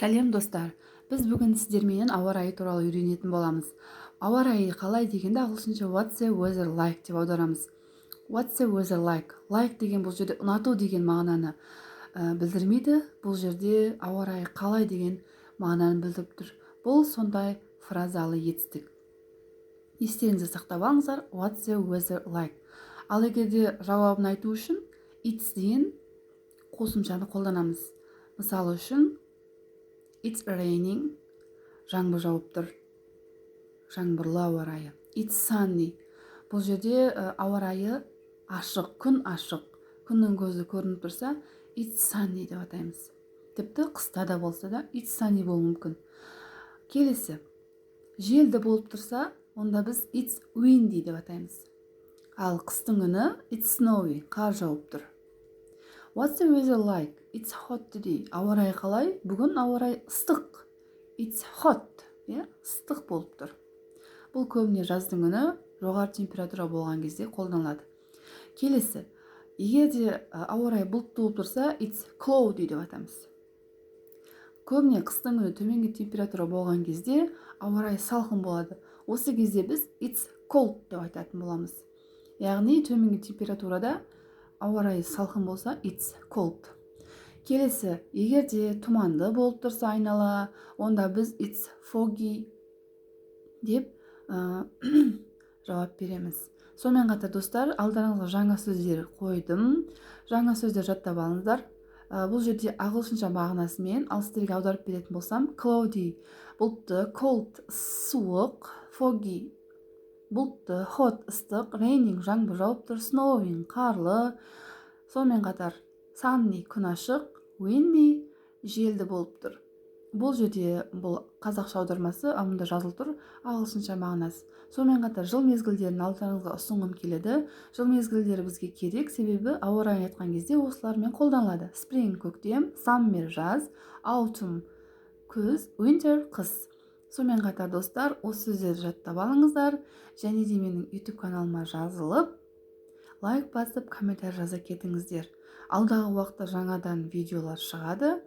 Сәлем достар, біз бүгін сіздерменен ауа райы туралы үйренетін боламыз. Ауа райы қалай дегенде ағылшынша what's the weather like деп аударамыз. What's the weather like? Like деген бұл жерде ұнату деген мағынаны білдірмейді. Бұл жерде ауа райы қалай деген мағынаны білдіріп тұр. Бұл сондай фразалы етістік. Естеріңізде сақтап алыңыздар, what's the weather like? Ал егерде жауабын айту үшін it's деген қосымшаны қолданамыз. Мысалы үшін It's raining, жаңбыр жауып тұр, жаңбырлы ауа райы. It's sunny. Бұл жерде ауа райы ашық, күн ашық. Күннің көзі көрініп тұрса, it's sunny деп атаймыз. Тіпті қыста да болса да, it's sunny болуы мүмкін. Келесі, желді болып тұрса, онда біз it's windy деп атаймыз. Ал қыстың күні it's snowy, қар жауып тұр. What's the weather like? It's hot today. Ауа райы қалай? Бүгін ауа райы ыстық. It's hot. Ыстық болып тұр. Бұл көбіне жаздың күні жоғары температура болған кезде қолданылады. Келесі, егерде ауа райы бұлтты болып тұрса, it's cloudy деп атаймыз. Көбіне қыстың күні төменгі температура болған кезде ауа райы салқын болады. Осы кезде біз it's cold деп айтатын боламыз. Яғни төменгі температурада ауа райы салқын болса, it's cold. Келесі, егерде тұманды болып тұрса айнала, онда біз it's foggy деп жауап береміз. Сонымен қатар достар, алдарыңызға жаңа сөздер қойдым. Жаңа сөздер жаттап алыңыздар. Бұл жерде ағылшынша мағынасымен, ал сіздерге аударып беретін болсам, cloudy бұлтты, cold суық, foggy бұлтты, hot ыстық, raining жаңбыр жауып тұр, snowing қарлы. Сонымен қатар sunny күн ашық, windy желді болып тұр. Бұл жерде бұл қазақша аудармасы, мұнда жазылып тұр ағылшынша мағынасы. Сонымен қатар жыл мезгілдерін алдарыңызға ұсынғым келеді. Жыл мезгілдері бізге керек, себебі ауа райын айтқан кезде осылармен қолданылады. Spring көктем, summer жаз, autumn күз, winter қыс. Сонымен қатар достар, осы сөздерді жаттап алыңыздар, және де менің YouTube каналыма жазылып, лайк басып, комментарий жаза кетіңіздер. Алдағы уақытта жаңадан видеолар шығады.